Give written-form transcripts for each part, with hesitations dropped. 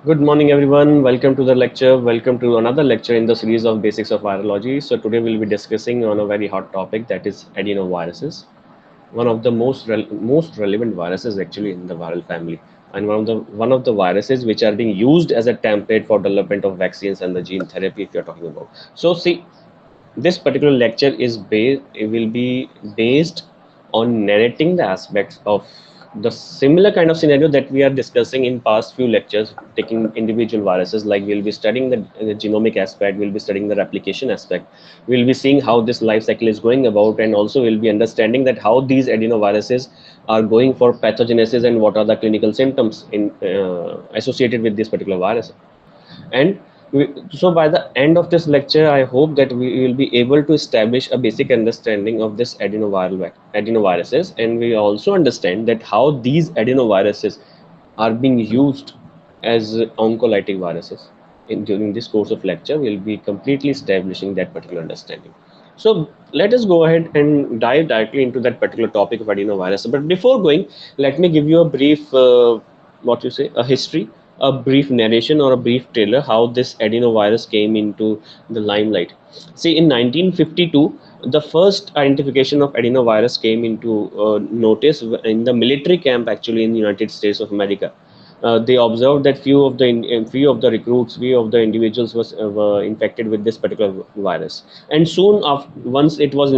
Good morning, everyone. Welcome to the lecture. Welcome to another lecture in the series of Basics of Virology. So today we'll be discussing on a very hot topic, that is adenoviruses, one of the most relevant viruses actually in the viral family, and one of the viruses which are being used as a template for development of vaccines and the gene therapy, if you're talking about. So see, this particular lecture is based, it will be based on narrating the aspects of the similar kind of scenario that we are discussing in past few lectures, taking individual viruses. Like we'll be studying the genomic aspect, we'll be studying the replication aspect, we'll be seeing how this life cycle is going about, and also we'll be understanding that how these adenoviruses are going for pathogenesis and what are the clinical symptoms associated with this particular virus. And so by the end of this lecture, I hope that we will be able to establish a basic understanding of this adenoviruses, and we also understand that how these adenoviruses are being used as oncolytic viruses. During this course of lecture, we'll be completely establishing that particular understanding. So let us go ahead and dive directly into that particular topic of adenovirus. But before going, let me give you a brief, what you say, a history, a brief narration or a brief trailer how this adenovirus came into the limelight. See, in 1952, the first identification of adenovirus came into notice in the military camp, actually in the United States of America. They observed that few of the recruits, few of the individuals were infected with this particular virus, and soon after, once it was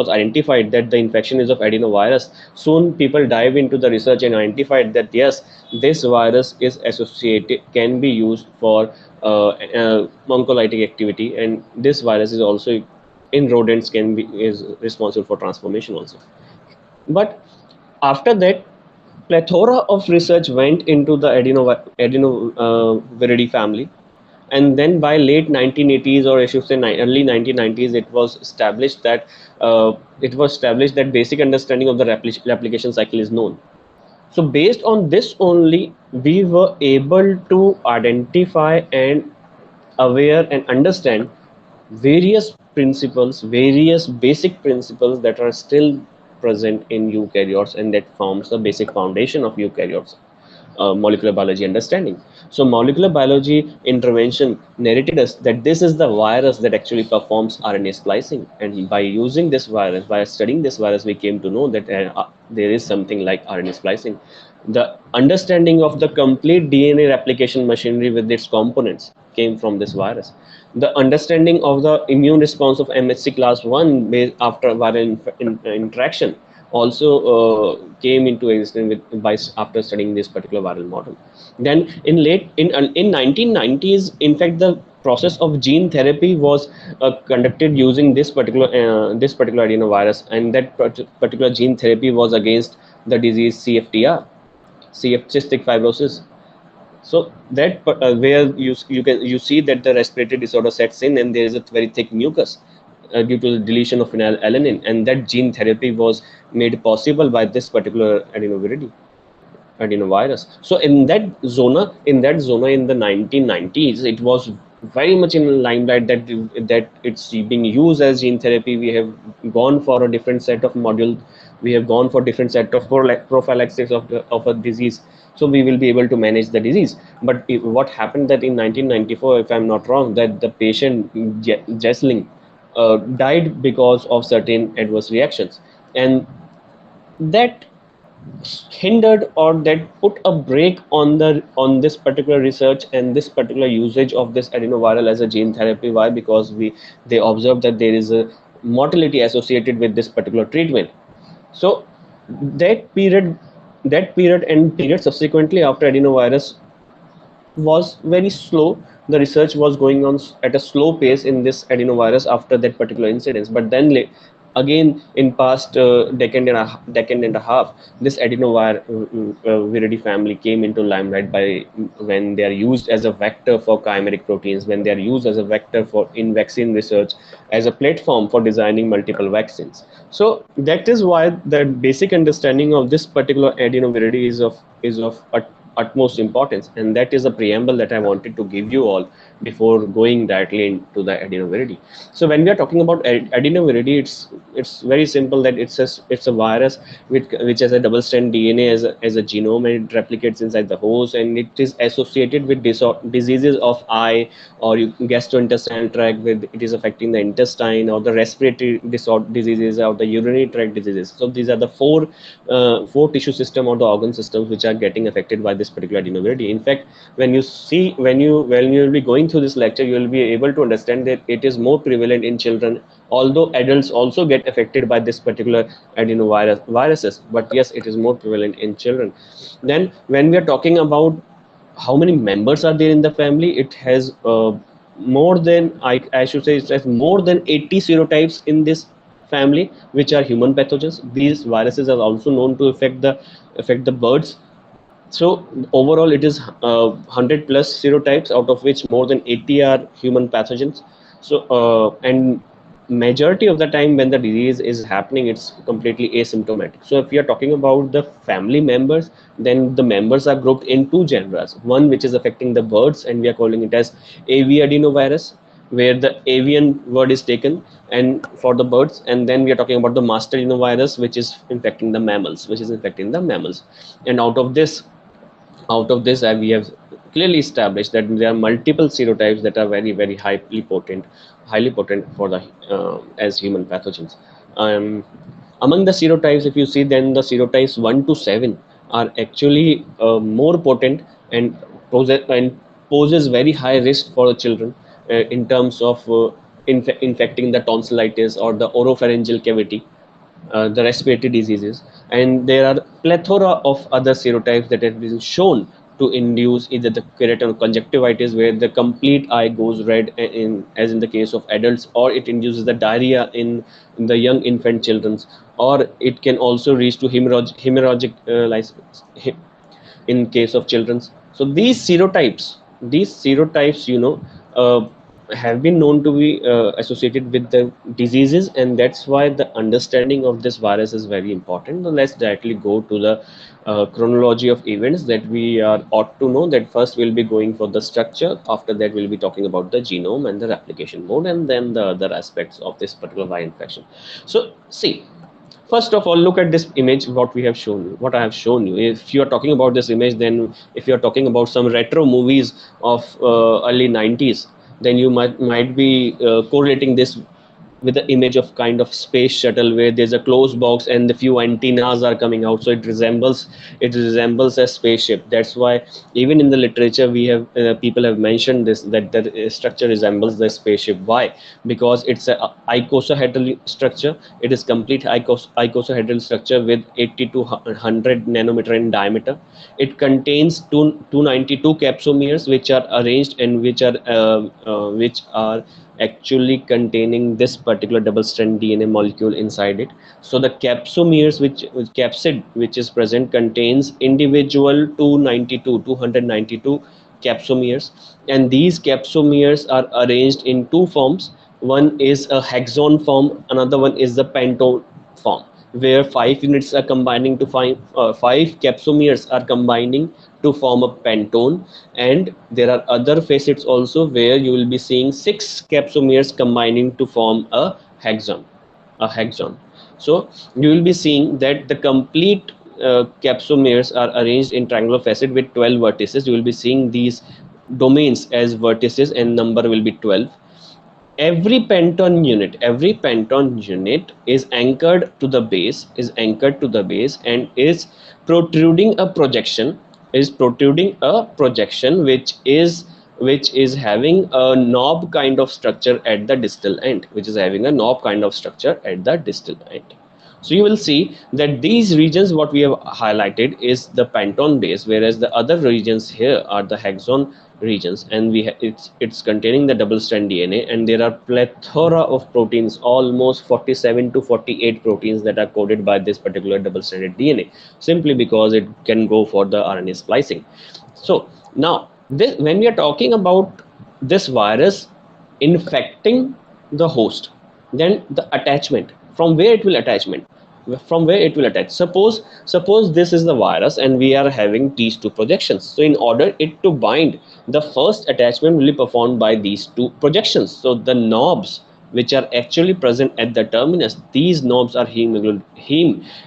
identified that the infection is of adenovirus, soon people dive into the research and identified that yes, this virus is associated, can be used for oncolytic activity, and this virus is also in rodents can be is responsible for transformation also. But after that, plethora of research went into the adenoviridae family, and then by late 1980s, or I should say early 1990s, it was established that basic understanding of the replication cycle is known. So based on this only, we were able to identify and aware and understand various principles, various basic principles that are still present in eukaryotes, and that forms the basic foundation of eukaryotes. Molecular biology understanding. So molecular biology intervention narrated us that this is the virus that actually performs RNA splicing, and by using this virus, by studying this virus, we came to know that there is something like RNA splicing. The understanding of the complete DNA replication machinery with its components came from this virus. The understanding of the immune response of MHC class 1 based after viral interaction also came into existence after studying this particular viral model. Then in 1990s, in fact, the process of gene therapy was conducted using this particular adenovirus, and that particular gene therapy was against the disease CFTR, cystic fibrosis. So that where you see that the respiratory disorder sets in, and there is a very thick mucus due to the deletion of phenylalanine, and that gene therapy was made possible by this particular adenovirus. So in that zona in the 1990s, it was very much in limelight that it's being used as gene therapy. We have gone for a different set of module. We have gone for different set of prophylaxis of a disease, so we will be able to manage the disease. But what happened that in 1994, if I'm not wrong, that the patient Jesling died because of certain adverse reactions, and that hindered, or that put a break on this particular research and this particular usage of this adenoviral as a gene therapy. Why? Because they observed that there is a mortality associated with this particular treatment. So that period and period subsequently after adenovirus was very slow. The research was going on at a slow pace in this adenovirus after that particular incident. But then again, in past decade and a half, this adenoviridae family came into limelight by when they are used as a vector for chimeric proteins, when they are used as a vector for in vaccine research, as a platform for designing multiple vaccines. So that is why the basic understanding of this particular adenoviridae is of utmost importance, and that is a preamble that I wanted to give you all before going directly into the adenovirus. So when we are talking about adenovirus, it's very simple that it's a virus which has a double strand DNA as a genome, and it replicates inside the host, and it is associated with diseases of eye or gastrointestinal tract, with it is affecting the intestine, or the respiratory diseases, or the urinary tract diseases. So these are the four tissue system or the organ systems which are getting affected by this particular adenovirus. In fact, when you will be going through this lecture, you will be able to understand that it is more prevalent in children, although adults also get affected by this particular viruses, but yes, it is more prevalent in children. Then when we are talking about how many members are there in the family, it has more than I should say it has more than 80 serotypes in this family, which are human pathogens. These viruses are also known to affect the birds. So overall, it is 100 plus serotypes, out of which more than 80 are human pathogens. So and majority of the time when the disease is happening, it's completely asymptomatic. So if we are talking about the family members, then the members are grouped in two genres. One which is affecting the birds, and we are calling it as aviadenovirus, where the avian word is taken and for the birds, and then we are talking about the master adenovirus, which is infecting the mammals. And out of this, we have clearly established that there are multiple serotypes that are very highly potent for the as human pathogens. Among the serotypes, if you see, then the serotypes 1 to 7 are actually more potent, and poses very high risk for the children in terms of infecting the tonsillitis or the oropharyngeal cavity, the respiratory diseases. And there are plethora of other serotypes that have been shown to induce either the keratoconjunctivitis conjunctivitis, where the complete eye goes red as in the case of adults, or it induces the diarrhea in the young infant children, or it can also reach to hemorrhagic in case of children. So these serotypes, have been known to be associated with the diseases, and that's why the understanding of this virus is very important. So let's directly go to the chronology of events that we are ought to know. That first we'll be going for the structure. After that, we'll be talking about the genome and the replication mode, and then the other aspects of this particular viral infection. So see, first of all, look at this image, what I have shown you. If you are talking about this image, then if you are talking about some retro movies of early 90s, then you might be correlating this with the image of kind of space shuttle, where there's a closed box and the few antennas are coming out, so it resembles a spaceship. That's why even in the literature, we have people have mentioned this, that the structure resembles the spaceship. Why? Because it's a icosahedral structure. It is complete icosahedral structure with 80 to 100 nanometer in diameter. It contains 292 capsomeres, which are arranged and which are actually containing this particular double strand DNA molecule inside it. So the capsomeres, which capsid which is present, contains individual 292 capsomeres, and these capsomeres are arranged in two forms. One is a hexon form, another one is the pentone form, where five units are combining to five capsomeres are combining to form a pentone. And there are other facets also, where you will be seeing six capsomeres combining to form a hexon. So you will be seeing that the complete capsomeres are arranged in triangular facet with 12 vertices. You will be seeing these domains as vertices, and number will be 12. Every penton unit is anchored to the base and is protruding a projection which is having a knob kind of structure at the distal end, so you will see that these regions, what we have highlighted, is the penton base, whereas the other regions here are the hexon regions, and it's containing the double strand DNA, and there are plethora of proteins, almost 47 to 48 proteins that are coded by this particular double stranded DNA, simply because it can go for the RNA splicing. So now when we are talking about this virus infecting the host, then the attachment, from where it will attachment, from where it will attach. Suppose this is the virus and we are having these two projections. So in order it to bind, the first attachment will be performed by these two projections. So the knobs which are actually present at the terminus, these knobs are heme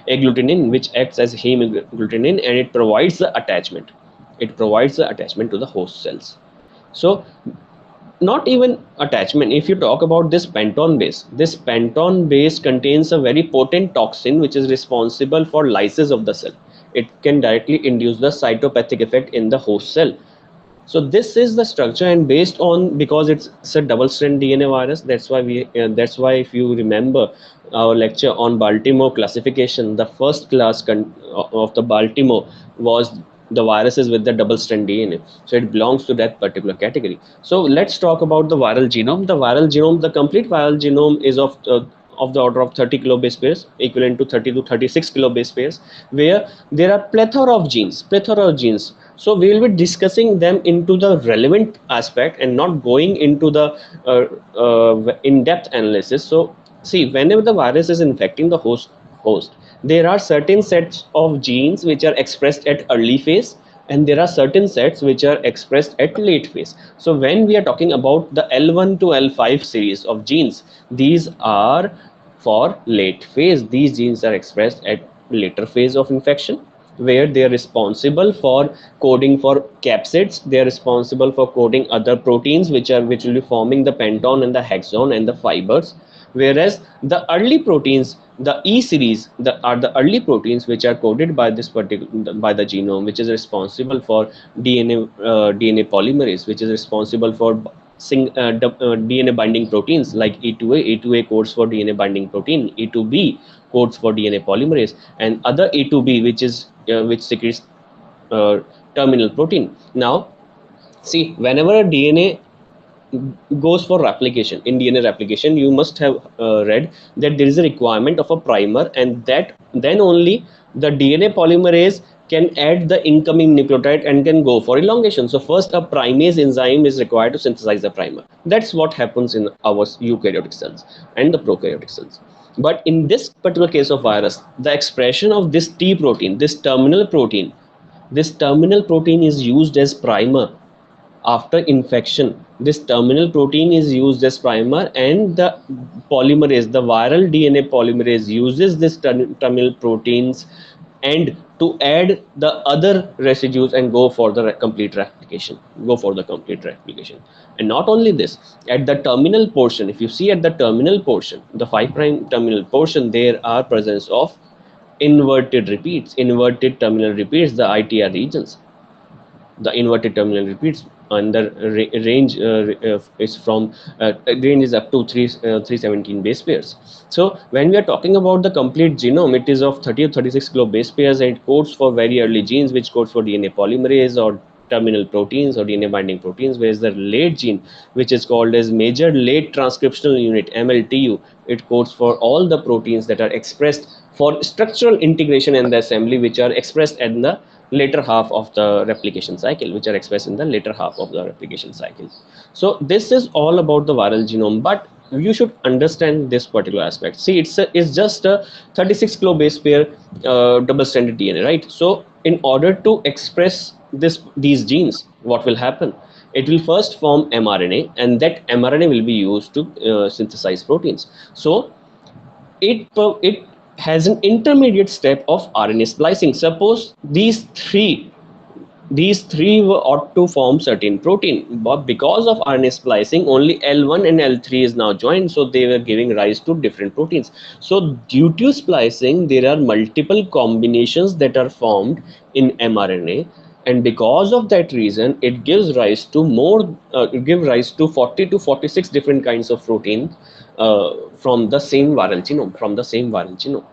agglutinin, which acts as heme agglutinin, and it provides the attachment. It provides the attachment to the host cells. So not even attachment, if you talk about this penton base contains a very potent toxin which is responsible for lysis of the cell. It can directly induce the cytopathic effect in the host cell. So this is the structure, and based on, because it's a double strand DNA virus, that's why if you remember our lecture on Baltimore classification, the first class of the Baltimore was the viruses with the double strand DNA. So it belongs to that particular category. So let's talk about the viral genome. The complete viral genome is of the order of 30 kilobase pairs, equivalent to 30 to 36 kilobase pairs, where there are plethora of genes. So we will be discussing them into the relevant aspect and not going into the in-depth analysis. So see, whenever the virus is infecting the host, there are certain sets of genes which are expressed at early phase, and there are certain sets which are expressed at late phase. So when we are talking about the L1 to L5 series of genes, these are for late phase. These genes are expressed at later phase of infection, where they are responsible for coding for capsids. They are responsible for coding other proteins which will be forming the penton and the hexon and the fibers. Whereas the early proteins, the E series, are the early proteins which are coded by this particular, by the genome, which is responsible for DNA polymerase, which is responsible for DNA binding proteins like E2A. E2A codes for DNA binding protein. E2B codes for DNA polymerase, and other E2B, which secretes uh, terminal protein. Now, see, whenever a DNA goes for replication, in DNA replication, you must have read that there is a requirement of a primer, and that then only the DNA polymerase can add the incoming nucleotide and can go for elongation. So first a primase enzyme is required to synthesize the primer. That's what happens in our eukaryotic cells and the prokaryotic cells. But in this particular case of virus, the expression of this T protein, this terminal protein is used as primer. After infection, this terminal protein is used as primer, and the polymerase, the viral DNA polymerase, uses this terminal proteins and to add the other residues and go for the complete replication, and not only this, at the terminal portion, if you see at the terminal portion, the 5 prime terminal portion, there are presence of inverted terminal repeats, the ITR regions. The inverted terminal repeats, and the range is from range is up to 317 base pairs. So when we are talking about the complete genome, it is of 30 or 36 kilo base pairs, and it codes for very early genes which codes for DNA polymerase or terminal proteins or DNA binding proteins, whereas the late gene, which is called as major late transcriptional unit, MLTU, it codes for all the proteins that are expressed for structural integration and the assembly, which are expressed in the later half of the replication cycle, So this is all about the viral genome, but you should understand this particular aspect. See, it's just a 36 kilo base pair double stranded DNA, right? So in order to express these genes, what will happen? It will first form mRNA, and that mRNA will be used to synthesize proteins. So it has an intermediate step of RNA splicing. Suppose these three ought to form certain protein, but because of RNA splicing, only L1 and L3 is now joined, so they were giving rise to different proteins. So due to splicing, there are multiple combinations that are formed in mRNA, and because of that reason, it gives rise to 40 to 46 different kinds of protein from the same viral genome,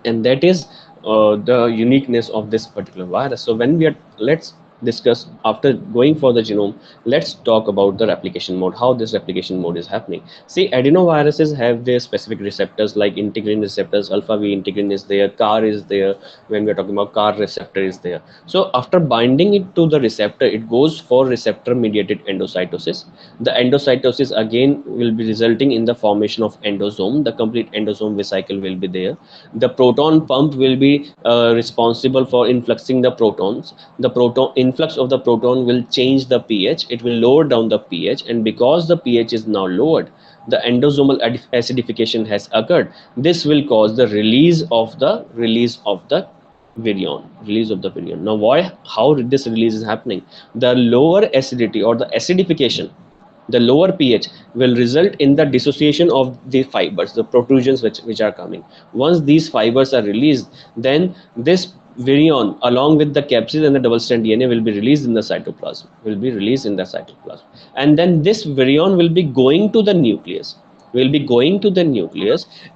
and that is the uniqueness of this particular virus. So when we are let's discuss, after going for the genome, let's talk about the replication mode, how this replication mode is happening. See, adenoviruses have their specific receptors like integrin receptors, alpha V integrin is there, CAR is there. When we're talking about CAR receptor is there. So after binding it to the receptor, it goes for receptor mediated endocytosis. The endocytosis again will be resulting in the formation of endosome. The complete endosome vesicle will be there. The proton pump will be responsible for influxing the protons. The proton influx of the proton will change the pH. It will lower down the pH, and because the pH is now lowered, the endosomal acidification has occurred. This will cause the release of the virion. Now, why? How this release is happening? The lower acidity or the acidification, the lower pH will result in the dissociation of the fibers, the protrusions which are coming. Once these fibers are released, then this virion along with the capsid and the double strand DNA will be released in the cytoplasm, and then this virion will be going to the nucleus,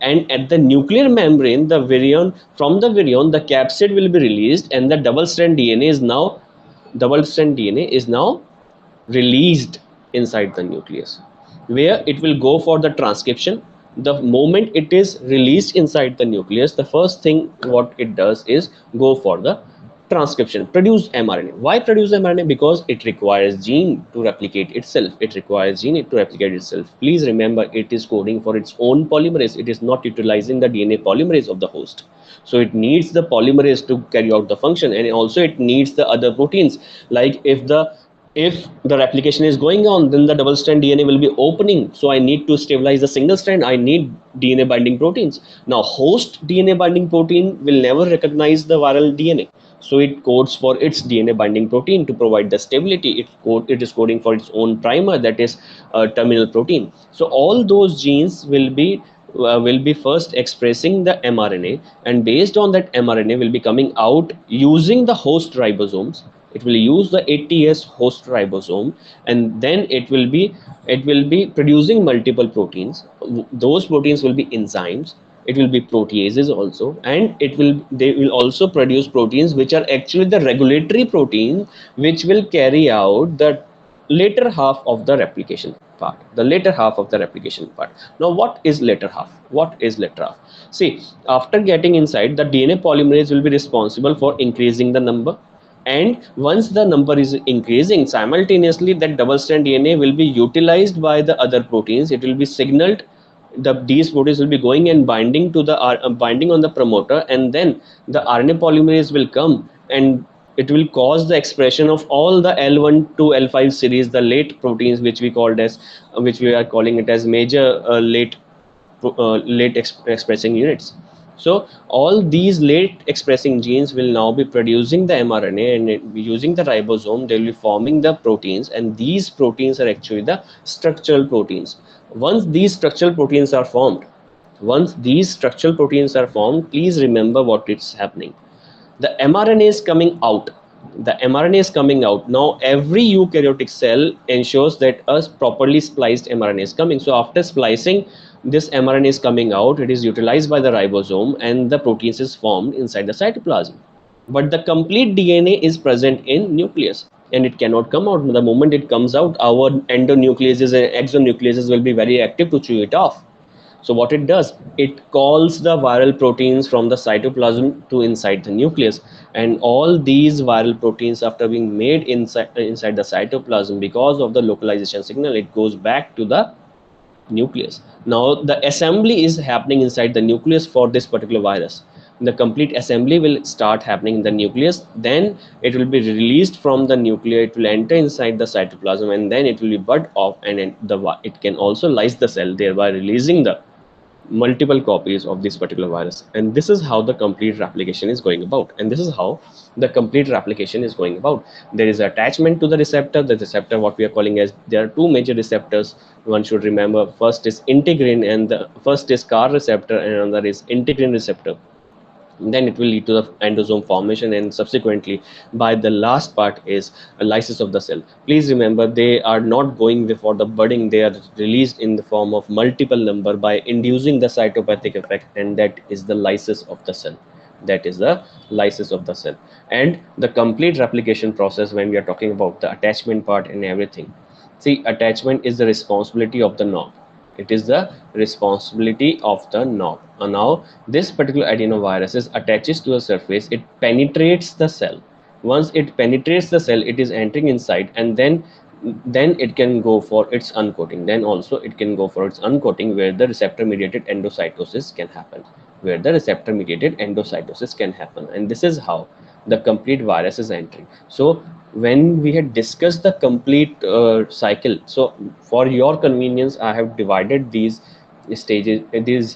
and at the nuclear membrane, the virion, from the virion, the capsid will be released, and the double strand DNA is now released inside the nucleus, where it will go for the transcription. The moment it is released inside the nucleus, the first thing what it does is go for the transcription, produce mRNA. Why produce mRNA? Because it requires gene to replicate itself. Please remember, it is coding for its own polymerase. It is not utilizing the DNA polymerase of the host. So it needs the polymerase to carry out the function, and also it needs the other proteins. Like if the replication is going on, then the double strand DNA will be opening. So I need to stabilize the single strand. I need DNA binding proteins. Now, host DNA binding protein will never recognize the viral DNA. So it codes for its DNA binding protein to provide the stability. It is coding for its own primer, that is terminal protein. So all those genes will be first expressing the mRNA, and based on that mRNA will be coming out using the host ribosomes. It will use the ATS host ribosome, and then it will be producing multiple proteins. Those proteins will be enzymes, it will be proteases also, and they will also produce proteins which are actually the regulatory protein, which will carry out the later half of the replication part. Now, what is later half? See, after getting inside, the DNA polymerase will be responsible for increasing the number, and once the number is increasing, simultaneously that double strand DNA will be utilized by the other proteins. It will be signaled, these proteins will be going and binding on the promoter, and then the RNA polymerase will come, and it will cause the expression of all the L1 to L5 series, the late proteins, which we are calling it as major late expressing units. So all these late expressing genes will now be producing the mRNA, and using the ribosome they will be forming the proteins, and these proteins are actually the structural proteins. Once these structural proteins are formed, please remember what is happening. The mRNA is coming out. Now every eukaryotic cell ensures that a properly spliced mRNA is coming. So after splicing, this mRNA is coming out, it is utilized by the ribosome, and the proteins is formed inside the cytoplasm. But the complete DNA is present in nucleus, and it cannot come out. The moment it comes out, our endonucleases and exonucleases will be very active to chew it off. So what it does, it calls the viral proteins from the cytoplasm to inside the nucleus, and all these viral proteins, after being made inside the cytoplasm, because of the localization signal, it goes back to the nucleus. Now the assembly is happening inside the nucleus for this particular virus. The complete assembly will start happening in the nucleus, then it will be released from the nucleus, it will enter inside the cytoplasm, and then it will be bud off, and it can also lyse the cell, thereby releasing the multiple copies of this particular virus. And this is how the complete replication is going about. There is attachment to the receptor. The receptor, what we are calling as, there are two major receptors. One should remember, first is integrin, and the first is CAR receptor, and another is integrin receptor. Then it will lead to the endosome formation, and subsequently by the last part is a lysis of the cell. Please remember, they are not going before the budding, they are released in the form of multiple number by inducing the cytopathic effect, and that is the lysis of the cell. that is the lysis of the cell. And the complete replication process, when we are talking about the attachment part and everything, see, attachment is the responsibility of the knob. It is the responsibility of the knob. Now this particular adenovirus is attaches to the surface, it penetrates the cell. Once it penetrates the cell, it is entering inside, and then it can go for its uncoating. Then also it can go for its uncoating, where the receptor mediated endocytosis can happen, and this is how the complete virus is entering. So when we had discussed the complete cycle, so for your convenience I have divided these stages,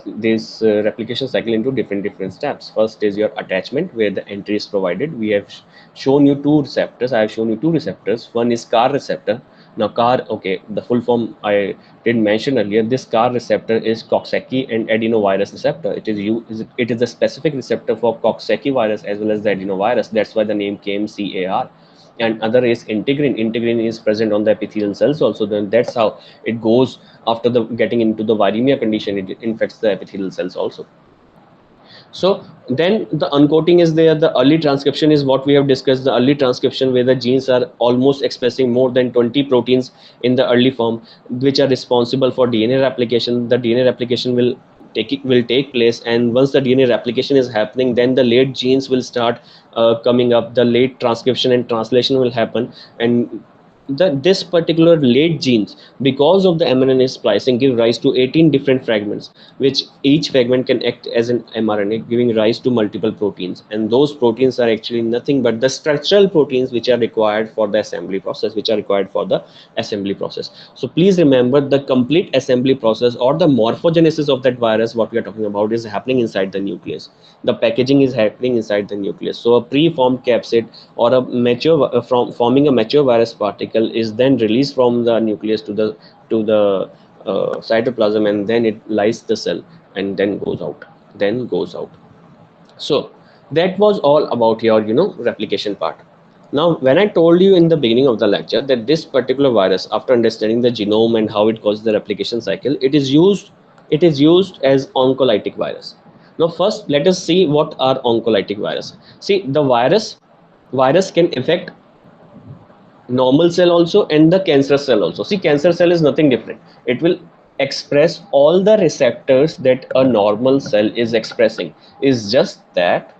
this replication cycle into different steps. First is your attachment, where the entry is provided. We have shown you two receptors. I have shown you two receptors. One is CAR receptor. Now CAR, okay, the full form I did mention earlier. This CAR receptor is Coxsackie and adenovirus receptor. It is a specific receptor for Coxsackie virus as well as the adenovirus. That's why the name came CAR. And other is integrin. Integrin is present on the epithelial cells also. Then that's how it goes after the getting into the viremia condition. It infects the epithelial cells also. So then the uncoating is there. The early transcription is what we have discussed. The early transcription, where the genes are almost expressing more than 20 proteins in the early form, which are responsible for DNA replication. The DNA replication will take place, and once the DNA replication is happening, then the late genes will start coming up. The late transcription and translation will happen, and this particular late genes, because of the mRNA splicing, give rise to 18 different fragments, which each fragment can act as an mRNA, giving rise to multiple proteins. And those proteins are actually nothing but the structural proteins which are required for the assembly process, So please remember, the complete assembly process or the morphogenesis of that virus, what we are talking about, is happening inside the nucleus. The packaging is happening inside the nucleus. So a pre-formed capsid or a mature from forming a mature virus particle is then released from the nucleus to the cytoplasm, and then it lies the cell and then goes out. So that was all about your replication part. Now, when I told you in the beginning of the lecture that this particular virus, after understanding the genome and how it causes the replication cycle, it is used as oncolytic virus. Now first let us see what are oncolytic virus. See, the virus can affect normal cell also and the cancer cell also. See, cancer cell is nothing different. It will express all the receptors that a normal cell is expressing. Is just that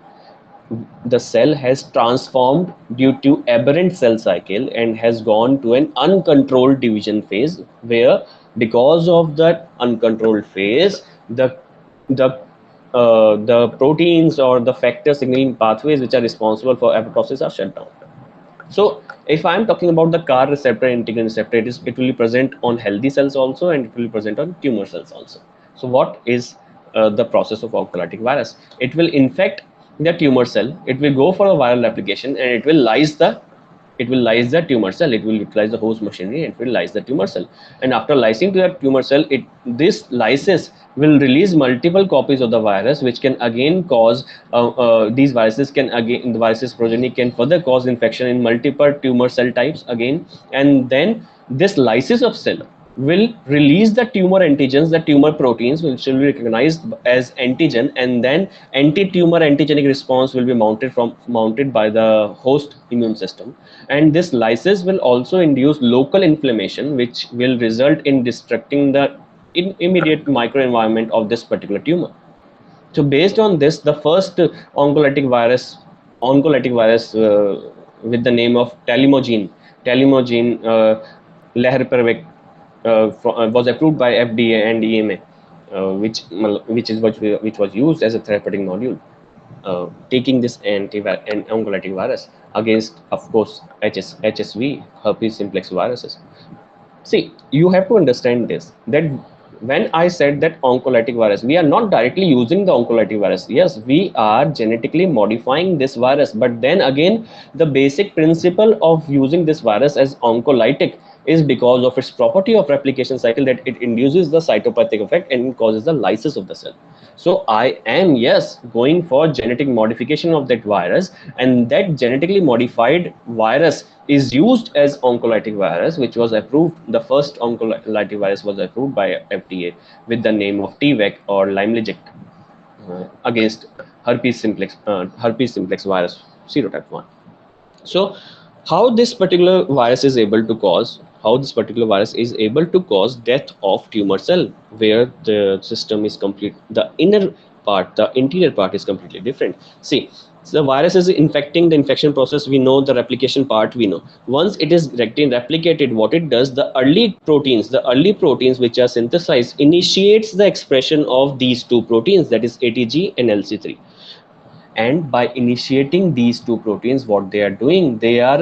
the cell has transformed due to aberrant cell cycle and has gone to an uncontrolled division phase, where because of that uncontrolled phase, the proteins or the factor signaling pathways which are responsible for apoptosis are shut down. So if I'm talking about the CAR receptor, integrin receptor, it will be present on healthy cells also, and it will be present on tumor cells also. So what is the process of oncolytic virus? It will infect the tumor cell. It will go for a viral replication, and it will lyse the tumor cell. It will utilize the host machinery, and it will lyse the tumor cell. And after lysing to that tumor cell, this lysis will release multiple copies of the virus, which can again cause these viruses can again the virus progeny can further cause infection in multiple tumor cell types again. And then this lysis of cell will release the tumor antigens, the tumor proteins, which will be recognized as antigen, and then anti-tumor antigenic response will be mounted by the host immune system. And this lysis will also induce local inflammation, which will result in destructing the immediate microenvironment of this particular tumor. So based on this, the first oncolytic virus with the name of Talimogene Leherpervec was approved by FDA and EMA, which was used as a therapeutic module, taking this oncolytic virus against, of course, HSV, herpes simplex viruses. See, you have to understand this, that when I said that oncolytic virus, we are not directly using the oncolytic virus. Yes, we are genetically modifying this virus, but then again, the basic principle of using this virus as oncolytic is because of its property of replication cycle, that it induces the cytopathic effect and causes the lysis of the cell. So I am, yes, going for genetic modification of that virus, and that genetically modified virus is used as oncolytic virus, which was approved. The first oncolytic virus was approved by FDA with the name of T-VEC or Limeligic against herpes simplex virus serotype 1. So how this particular virus is able to cause, death of tumor cell, where the system is complete, the inner part, the interior part is completely different. See, so the virus is infecting, the infection process we know, the replication part we know. Once it is replicated, what it does, the early proteins which are synthesized initiates the expression of these two proteins, that is ATG and LC3. And by initiating these two proteins, what they are doing, they are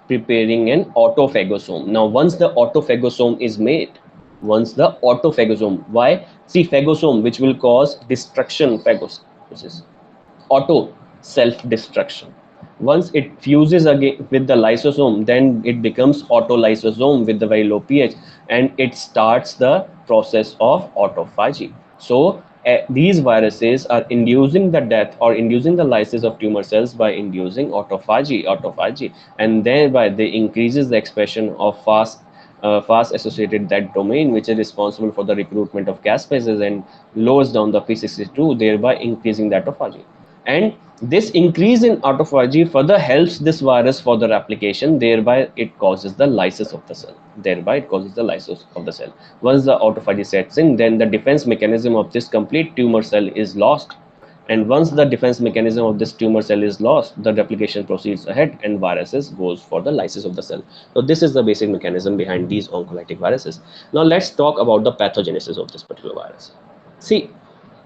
preparing an autophagosome. Now once the autophagosome is made, why, see, phagosome, which will cause destruction, phagocytosis, auto, self destruction. Once it fuses again with the lysosome, then it becomes autolysosome with the very low pH, and it starts the process of autophagy. So these viruses are inducing the death or inducing the lysis of tumor cells by inducing autophagy, and thereby they increases the expression of fast associated that domain which is responsible for the recruitment of caspases, and lowers down the P62, thereby increasing the autophagy. And this increase in autophagy further helps this virus for the replication, thereby it causes the lysis of the cell. Once the autophagy sets in, then the defense mechanism of this complete tumor cell is lost. And once the defense mechanism of this tumor cell is lost, the replication proceeds ahead and viruses goes for the lysis of the cell. So this is the basic mechanism behind these oncolytic viruses. Now let's talk about the pathogenesis of this particular virus. See,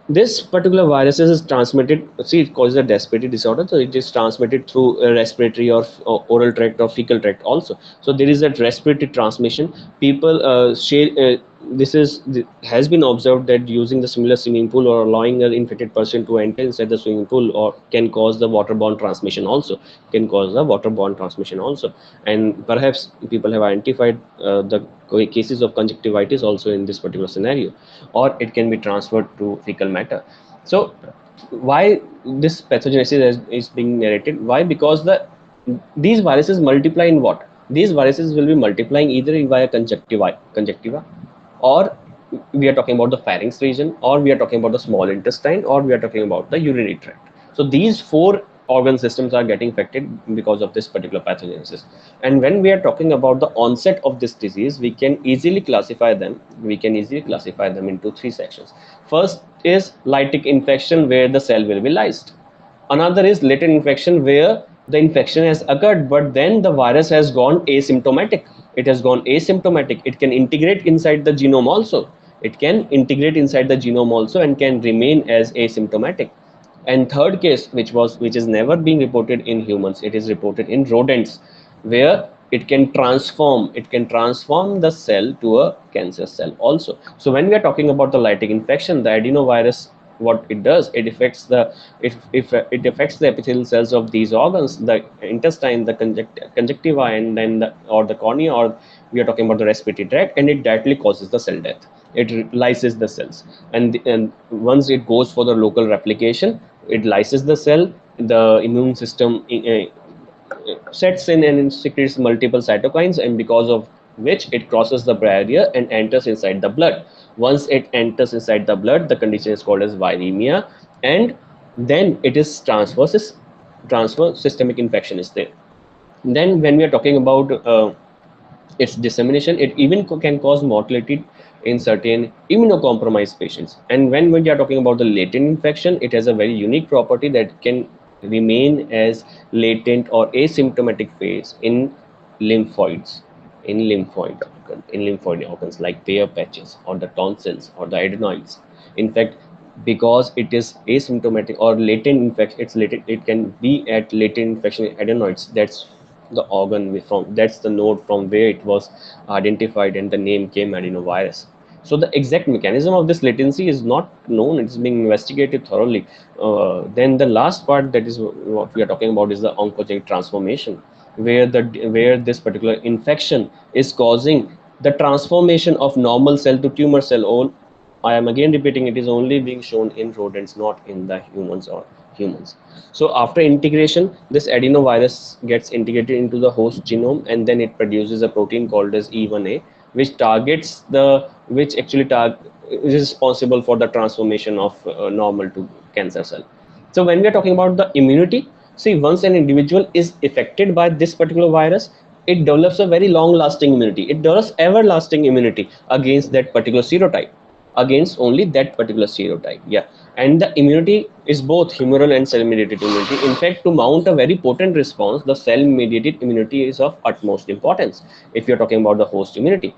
this particular virus is transmitted, see, it causes a respiratory disorder, so it is transmitted through a respiratory or oral tract or fecal tract also. So there is a respiratory transmission. People share, has been observed that using the similar swimming pool or allowing an infected person to enter inside the swimming pool or can cause the waterborne transmission also, and perhaps people have identified the cases of conjunctivitis also in this particular scenario, or it can be transferred to fecal matter. So why this pathogenesis is being narrated? Why? Because these viruses multiply in what? These viruses will be multiplying either via conjunctiva, or we are talking about the pharynx region, or we are talking about the small intestine, or we are talking about the urinary tract. So these four organ systems are getting affected because of this particular pathogenesis. And when we are talking about the onset of this disease, we can easily classify them into three sections. First is lytic infection, where the cell will be lysed. Another is latent infection, where the infection has occurred, but then the virus has gone asymptomatic. It can integrate inside the genome also. And can remain as asymptomatic. And third case, which is never being reported in humans, it is reported in rodents, where it can transform the cell to a cancer cell also. So when we are talking about the lytic infection, the adenovirus, what it does, it affects the epithelial cells of these organs, the intestine, the conjunctiva, and then the cornea, or we are talking about the respiratory tract, and it directly causes the cell death. It lyses the cells, and once it goes for the local replication, it lyses the cell. The immune system sets in and secretes multiple cytokines, and because of which it crosses the barrier and enters inside the blood. Once it enters inside the blood, the condition is called as viremia, and then it is transfer systemic infection is there. Then when we are talking about its dissemination, it even can cause mortality in certain immunocompromised patients. And when we are talking about the latent infection, it has a very unique property that can remain as latent or asymptomatic phase in lymphoids, lymphoid organs like Bayer patches or the tonsils or the adenoids. In fact, because it is asymptomatic or latent infection, it can be at latent infection adenoids. That's the organ that's the node from where it was identified, and the name came adenovirus. So the exact mechanism of this latency is not known. It's being investigated thoroughly. Then the last part, that is what we are talking about, is the oncogenic transformation, where this particular infection is causing the transformation of normal cell to tumor cell. All, I am again repeating, it is only being shown in rodents, not in the humans. So after integration, this adenovirus gets integrated into the host genome, and then it produces a protein called as E1A, which is responsible for the transformation of normal to cancer cell. So when we are talking about the immunity, see, once an individual is affected by this particular virus, it develops a very long lasting immunity. It develops everlasting immunity against that particular serotype, against only that particular serotype. Yeah. And the immunity is both humoral and cell mediated immunity. In fact, to mount a very potent response, the cell mediated immunity is of utmost importance if you're talking about the host immunity.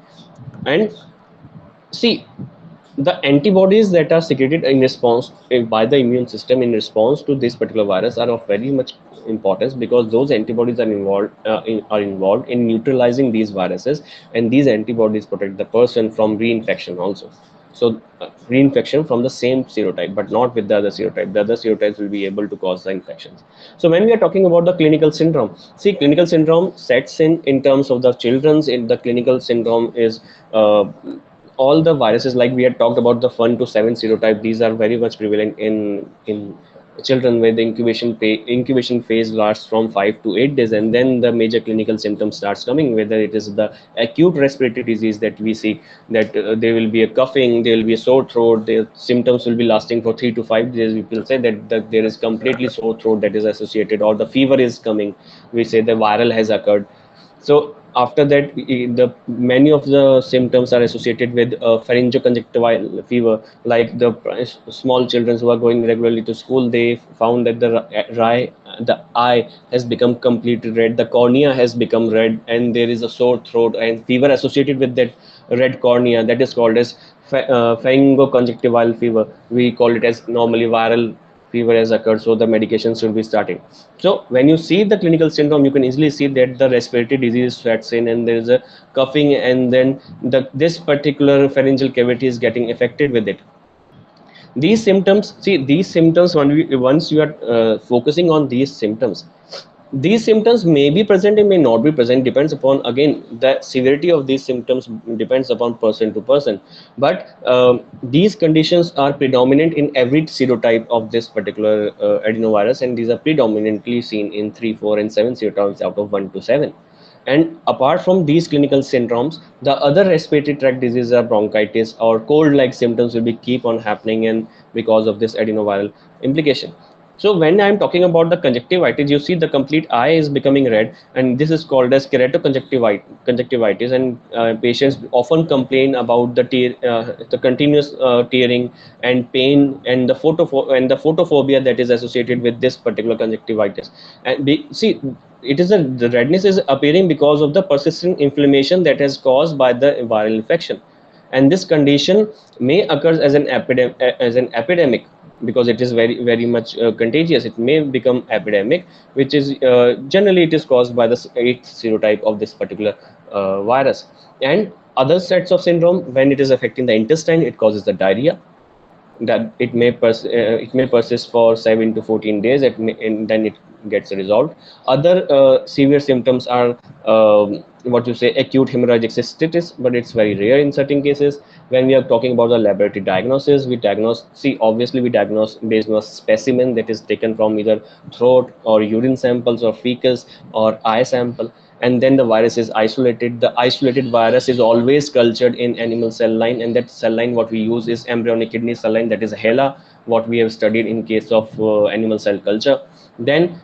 And see, the antibodies that are secreted in response by the immune system in response to this particular virus are of very much importance, because those antibodies are involved in neutralizing these viruses, and these antibodies protect the person from reinfection also. So reinfection from the same serotype, but not with the other serotype. The other serotypes will be able to cause the infections. So when we are talking about the clinical syndrome, see, clinical syndrome sets in terms of the children's. In the clinical syndrome is all the viruses, like we had talked about the 1 to 7 serotype. These are very much prevalent in children, where the incubation phase lasts from 5 to 8 days, and then the major clinical symptoms starts coming, whether it is the acute respiratory disease that we see, that there will be a coughing, there will be a sore throat, the symptoms will be lasting for 3 to 5 days. We will say that there is completely sore throat that is associated, or the fever is coming, we say the viral has occurred. So after that, the many of the symptoms are associated with pharyngoconjunctival fever. Like the small children who are going regularly to school, they found that the eye has become completely red, the cornea has become red, and there is a sore throat and fever associated with that red cornea. That is called as pharyngoconjunctival fever. We call it as normally viral fever has occurred, so the medication should be starting. So when you see the clinical syndrome, you can easily see that the respiratory disease sets in, and there is a coughing, and then this particular pharyngeal cavity is getting affected with it. These symptoms, see, these symptoms, once you are focusing on these symptoms may be present and may not be present, depends upon, again, the severity of these symptoms depends upon person to person. But these conditions are predominant in every serotype of this particular adenovirus, and these are predominantly seen in 3, 4 and 7 serotypes out of 1 to 7. And apart from these clinical syndromes, the other respiratory tract diseases are bronchitis or cold like symptoms will be keep on happening, and because of this adenoviral implication. So when I'm talking about the conjunctivitis, you see the complete eye is becoming red, and this is called as keratoconjunctivitis. And patients often complain about the continuous tearing and pain, and the photophobia that is associated with this particular conjunctivitis. And see, the redness is appearing because of the persistent inflammation that is caused by the viral infection, and this condition may occur as an epidemic, because it is very much contagious. It may become epidemic, which is generally it is caused by the 8th serotype of this particular virus. And other sets of syndrome, when it is affecting the intestine, it causes the diarrhea, that it may persist for 7 to 14 days, and then it gets resolved. Other severe symptoms are what you say acute hemorrhagic cystitis, but it's very rare in certain cases. When we are talking about the laboratory diagnosis, we diagnose, see, obviously we diagnose based on a specimen that is taken from either throat or urine samples or fecals or eye sample, and then the virus is isolated. The isolated virus is always cultured in animal cell line, and that cell line what we use is embryonic kidney cell line, that is HeLa, what we have studied in case of animal cell culture. Then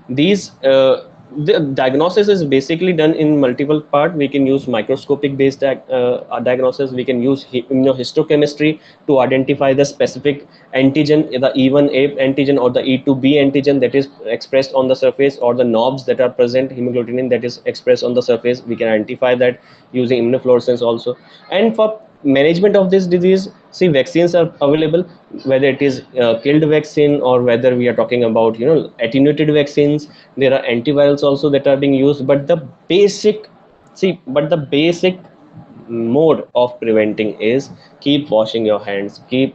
the diagnosis is basically done in multiple part. We can use microscopic based diagnosis. We can use immunohistochemistry to identify the specific antigen, the E1A antigen or the E2B antigen that is expressed on the surface, or the knobs that are present, hemagglutinin that is expressed on the surface. We can identify that using immunofluorescence also. And for management of this disease, see, vaccines are available, whether it is killed vaccine or whether we are talking about attenuated vaccines. There are antivirals also that are being used, but the basic mode of preventing is keep washing your hands, be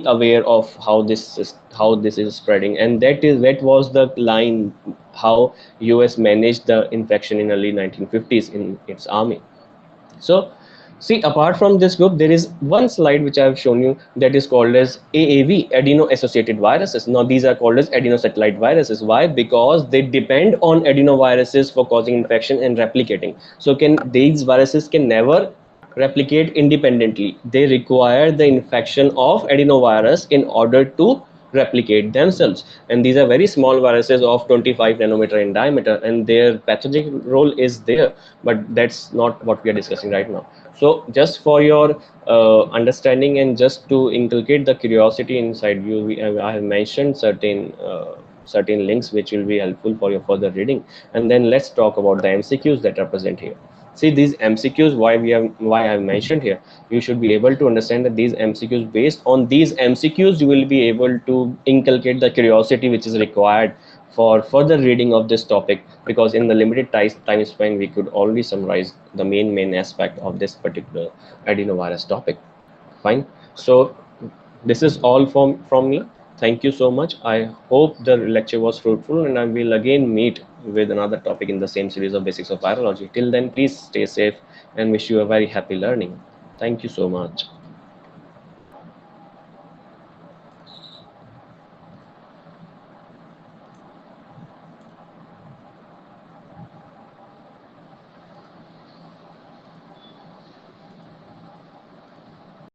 aware of how this is spreading. And that was the line how US managed the infection in early 1950s in its army. So, see, apart from this group, there is one slide which I have shown you that is called as AAV, adeno-associated viruses. Now, these are called as adenosatellite viruses. Why? Because they depend on adenoviruses for causing infection and replicating. So, these viruses can never replicate independently. They require the infection of adenovirus in order to replicate themselves, and these are very small viruses of 25 nanometer in diameter, and their pathogenic role is there, but that's not what we are discussing right now. So just for your understanding and just to inculcate the curiosity inside you, I have mentioned certain links which will be helpful for your further reading, and then let's talk about the MCQs that are present here. See these MCQs, why I've mentioned here, you should be able to understand that these MCQs, based on these MCQs, you will be able to inculcate the curiosity which is required for further reading of this topic, because in the limited time span we could only summarize the main aspect of this particular adenovirus topic. Fine. So this is all from me. Thank you so much. I hope the lecture was fruitful, and I will again meet with another topic in the same series of basics of virology. Till then, please stay safe and wish you a very happy learning. Thank you so much.